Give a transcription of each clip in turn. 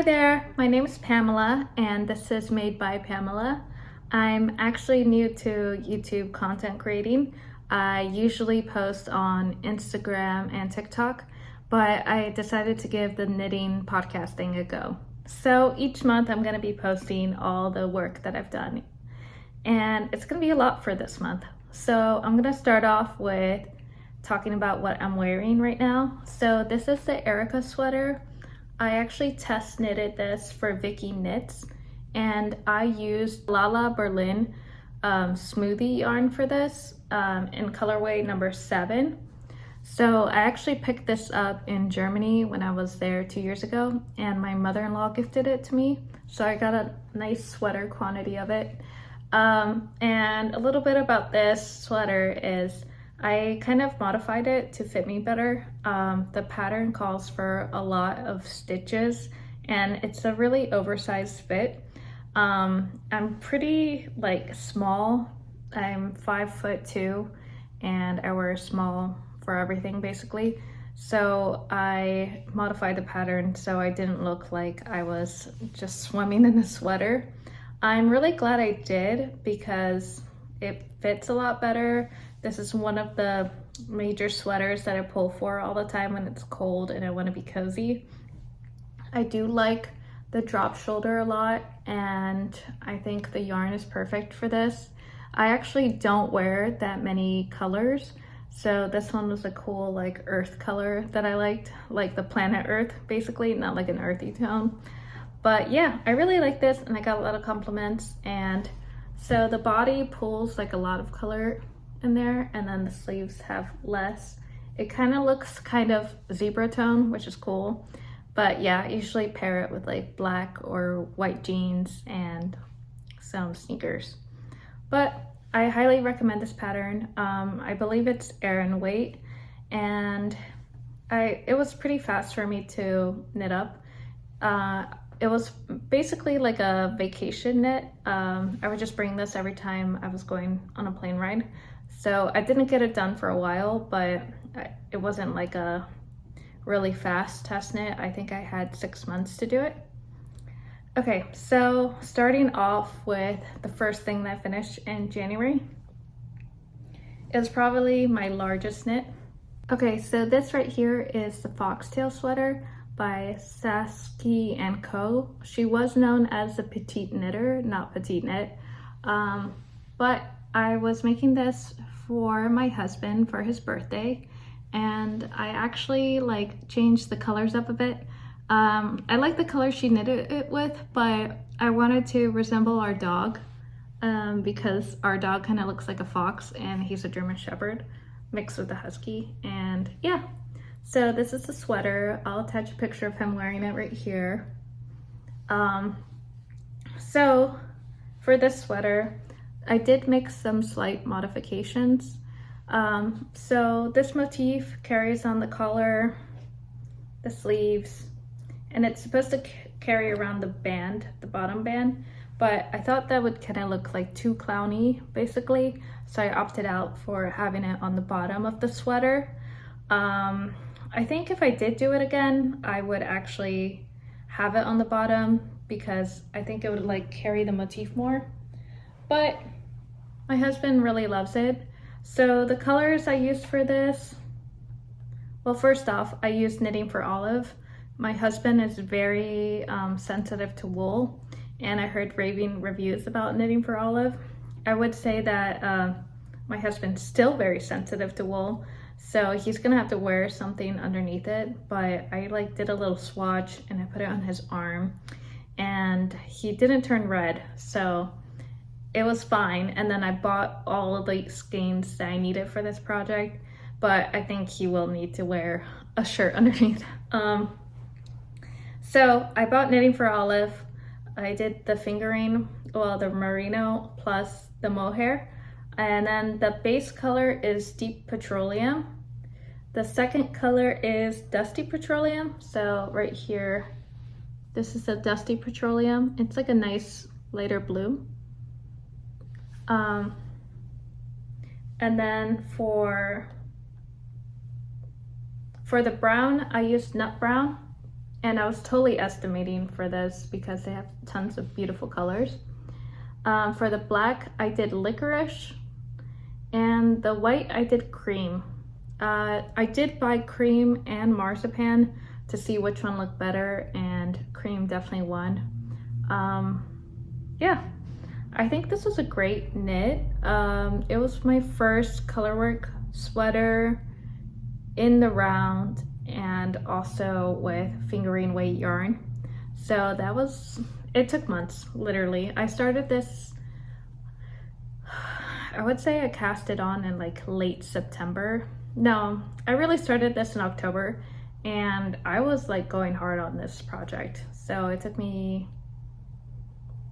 Hi there, my name is Pamela and this is Made by Pamela. I'm actually new to YouTube content creating. I usually post on Instagram and TikTok, but I decided to give the knitting podcasting a go. So each month I'm going to be posting all the work that I've done, and it's going to be a lot for this month. So I'm going to start off with talking about what I'm wearing right now. So this is the Erica sweater. I actually test knitted this for Vicky Knits, and I used Lala Berlin smoothie yarn for this in colorway number 7. So I actually picked this up in Germany when I was there 2 years ago, and my mother-in-law gifted it to me. So I got a nice sweater quantity of it. And a little bit about this sweater is I kind of modified it to fit me better. The pattern calls for a lot of stitches and it's a really oversized fit. I'm pretty small. I'm 5'2" and I wear small for everything basically. So I modified the pattern so I didn't look like I was just swimming in a sweater. I'm really glad I did because it fits a lot better. This is one of the major sweaters that I pull for all the time when it's cold and I want to be cozy. I do like the drop shoulder a lot, and I think the yarn is perfect for this. I actually don't wear that many colors, so this one was a cool earth color that I liked, like the planet Earth basically, not like an earthy tone. But yeah, I really like this and I got a lot of compliments. And so the body pulls a lot of color in there, and then the sleeves have less. It kind of looks kind of zebra tone, which is cool. But yeah, I usually pair it with black or white jeans and some sneakers. But I highly recommend this pattern. I believe it's Aran weight, and it was pretty fast for me to knit up. It was basically like a vacation knit. I would just bring this every time I was going on a plane ride. So I didn't get it done for a while, but it wasn't like a really fast test knit. I think I had 6 months to do it. Okay, so starting off with the first thing that I finished in January. It was probably my largest knit. Okay, so this right here is the foxtail sweater by Sasky & Co. She was known as the petite knitter, not petite knit. But I was making this for my husband for his birthday, and I actually changed the colors up a bit. I like the color she knitted it with, but I wanted to resemble our dog because our dog kind of looks like a fox and he's a German Shepherd mixed with a husky. And yeah, so this is the sweater. I'll attach a picture of him wearing it right here. So for this sweater, I did make some slight modifications. So this motif carries on the collar, the sleeves, and it's supposed to carry around the band, the bottom band, but I thought that would kind of look too clowny basically, so I opted out for having it on the bottom of the sweater. I think if I did do it again, I would actually have it on the bottom because I think it would carry the motif more, but my husband really loves it. So the colors I used for this, well, first off, I used Knitting for Olive. My husband is very sensitive to wool, and I heard raving reviews about Knitting for Olive. I would say that my husband's still very sensitive to wool, so he's gonna have to wear something underneath it, but I did a little swatch and I put it on his arm and he didn't turn red, so it was fine. And then I bought all of the skeins that I needed for this project, but I think he will need to wear a shirt underneath. So I bought Knitting for Olive. I did the fingering, well, the merino plus the mohair. And then the base color is Deep Petroleum. The second color is Dusty Petroleum. So right here, this is a Dusty Petroleum. It's like a nice lighter blue. And then for the brown, I used Nut Brown. and I was totally estimating for this because they have tons of beautiful colors. For the black, I did licorice, and the white, I did cream. I did buy cream and marzipan to see which one looked better, and cream definitely won. Yeah, I think this was a great knit. It was my first colorwork sweater in the round and also with fingering weight yarn. So it took months, literally. I started this, I would say I cast it on in like late September. No, I really started this in October, and I was like going hard on this project. So it took me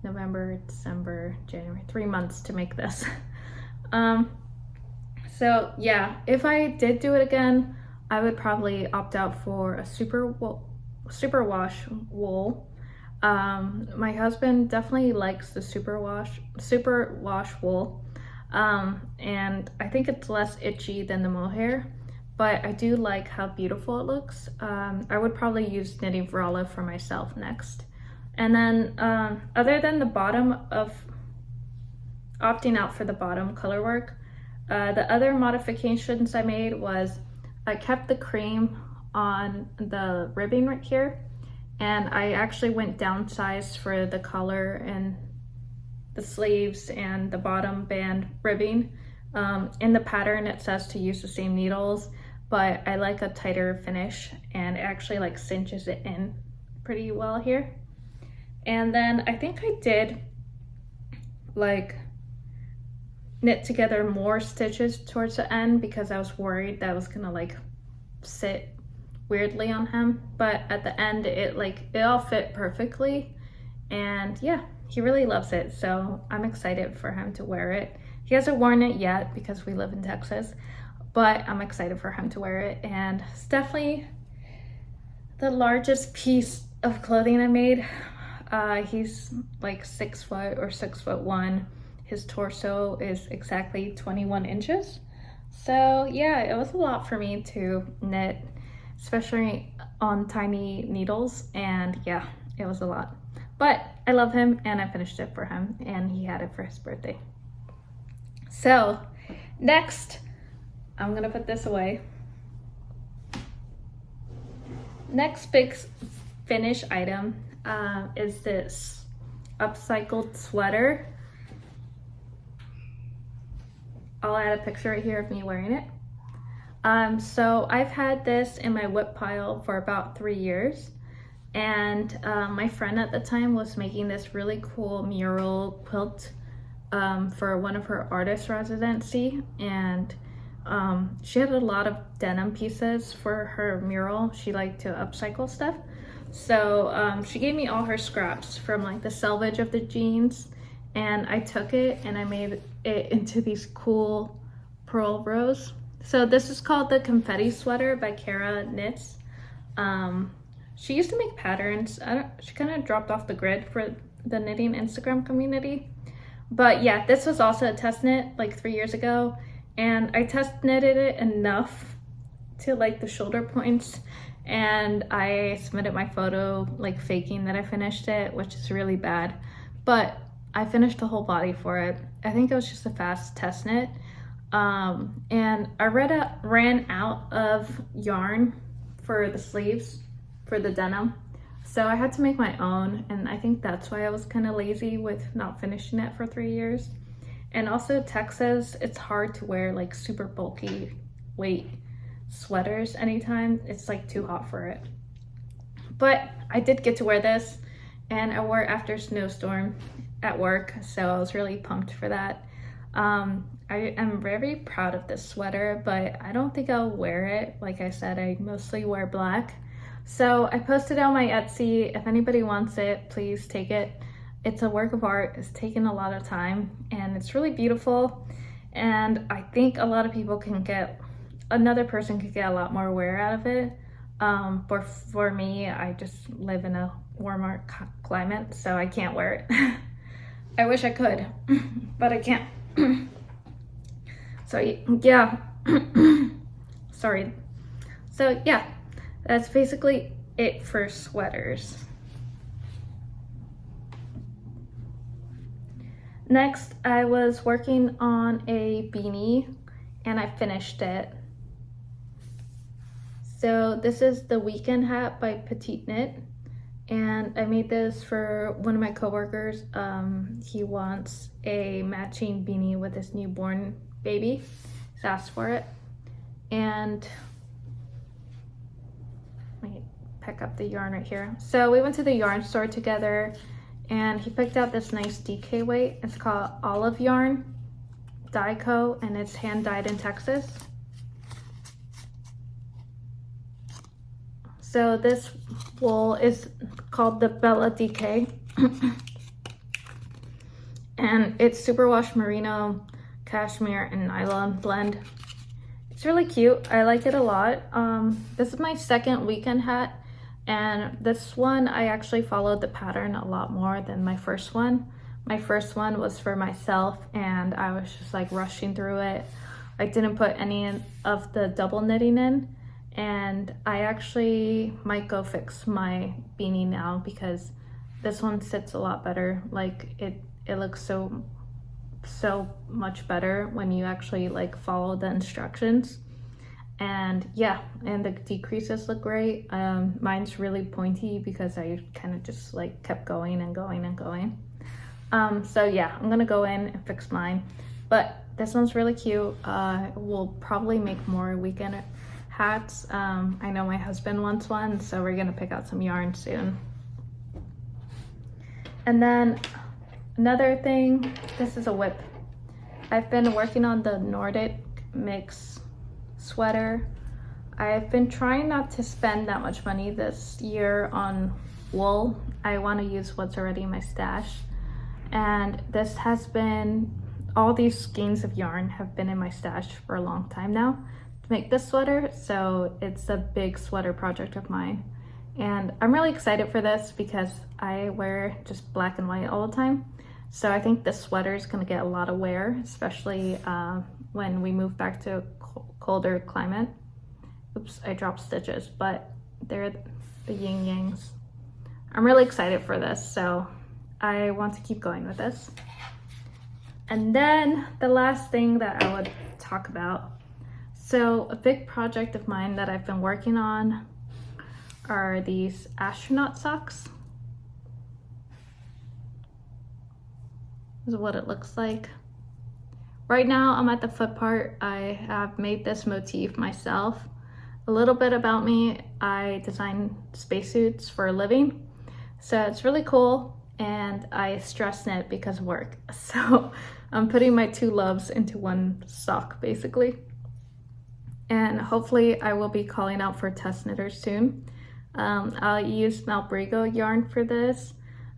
November, December, January, 3 months to make this. So yeah, if I did do it again, I would probably opt out for a super wash wool. My husband definitely likes the super wash wool. And I think it's less itchy than the mohair, but I do like how beautiful it looks. I would probably use knitting Varala for myself next. And then other than the bottom of opting out for the bottom color work, the other modifications I made was I kept the cream on the ribbing right here, and I actually went downsized for the collar and the sleeves and the bottom band ribbing. In the pattern it says to use the same needles, but I like a tighter finish, and it actually like cinches it in pretty well here. And then I think I did like knit together more stitches towards the end because I was worried that was gonna like sit weirdly on him, but at the end it all fit perfectly. And yeah, he really loves it, so I'm excited for him to wear it. He hasn't worn it yet because we live in Texas, but I'm excited for him to wear it. And it's definitely the largest piece of clothing I made. He's like 6 foot or 6'1". His torso is exactly 21 inches. So yeah, it was a lot for me to knit, especially on tiny needles, and yeah, it was a lot. But I love him, and I finished it for him, and he had it for his birthday. So next, I'm gonna put this away. Next big finish item is this upcycled sweater. I'll add a picture right here of me wearing it. So I've had this in my whip pile for about 3 years, and my friend at the time was making this really cool mural quilt for one of her artist residency, and she had a lot of denim pieces for her mural. She liked to upcycle stuff, so she gave me all her scraps from like the selvage of the jeans, and I took it and I made it into these cool pearl rows. So this is called the Confetti Sweater by Kara Knits. She used to make patterns. She kind of dropped off the grid for the knitting Instagram community. But yeah, this was also a test knit like 3 years ago, and I test knitted it enough to like the shoulder points, and I submitted my photo like faking that I finished it, which is really bad, but I finished the whole body for it. I think it was just a fast test knit. And I ran out of yarn for the sleeves for the denim, so I had to make my own, and I think that's why I was kind of lazy with not finishing it for 3 years. And also Texas, it's hard to wear like super bulky weight sweaters anytime. It's like too hot for it. But I did get to wear this, and I wore it after a snowstorm at work, so I was really pumped for that. I am very proud of this sweater, but I don't think I'll wear it. Like I said, I mostly wear black. So I posted it on my Etsy. If anybody wants it, please take it. It's a work of art. It's taken a lot of time, and it's really beautiful. And I think a lot of people another person could get a lot more wear out of it. But for me, I just live in a warmer climate, so I can't wear it. I wish I could, but I can't. So yeah, sorry. So yeah, that's basically it for sweaters. Next, I was working on a beanie and I finished it. So this is the weekend hat by Petite Knit, and I made this for one of my coworkers. He wants a matching beanie with his newborn baby. He's asked for it. And let me pick up the yarn right here. So we went to the yarn store together and he picked out this nice DK weight. It's called Olive Yarn Dye Co. and it's hand dyed in Texas. So this wool is called the Bella DK and it's superwash merino, cashmere, and nylon blend. It's really cute. I like it a lot. This is my second weekend hat, and this one I actually followed the pattern a lot more than my first one. My first one was for myself and I was just like rushing through it. I didn't put any of the double knitting in, and I actually might go fix my beanie now because this one sits a lot better. Like it looks so much better when you actually like follow the instructions. And yeah, and the decreases look great. Mine's really pointy because I kind of just like kept going and going and going. So yeah, I'm gonna go in and fix mine, but this one's really cute. We'll probably make more weekend hats. I know my husband wants one, so we're gonna pick out some yarn soon. And then another thing, this is a whip. I've been working on the Nordic mix sweater. I've been trying not to spend that much money this year on wool. I want to use what's already in my stash. And this has been, all these skeins of yarn have been in my stash for a long time now to make this sweater. So it's a big sweater project of mine. And I'm really excited for this because I wear just black and white all the time. So I think this sweater is going to get a lot of wear, especially when we move back to a colder climate. Oops, I dropped stitches, but they're the yin yangs. I'm really excited for this, so I want to keep going with this. And then the last thing that I would talk about. So a big project of mine that I've been working on are these astronaut socks. This is what it looks like. Right now I'm at the foot part. I have made this motif myself. A little bit about me, I design spacesuits for a living. So it's really cool, and I stress knit because of work. So I'm putting my two loves into one sock basically. And hopefully I will be calling out for test knitters soon. I'll use Malbrigo yarn for this.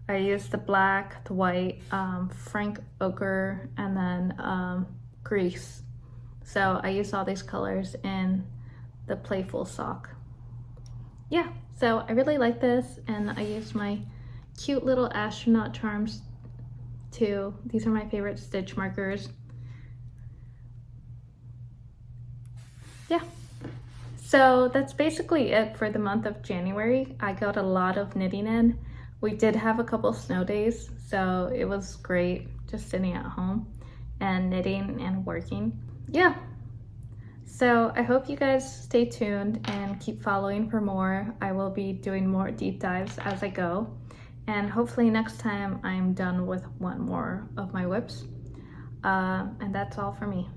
I use the black, the white, Frank ochre, and then grease. So I use all these colors in the playful sock. Yeah, so I really like this, and I use my cute little astronaut charms too. These are my favorite stitch markers. Yeah. So that's basically it for the month of January. I got a lot of knitting in. We did have a couple snow days, so it was great just sitting at home and knitting and working. Yeah. So I hope you guys stay tuned and keep following for more. I will be doing more deep dives as I go. And hopefully next time I'm done with one more of my whips. And that's all for me.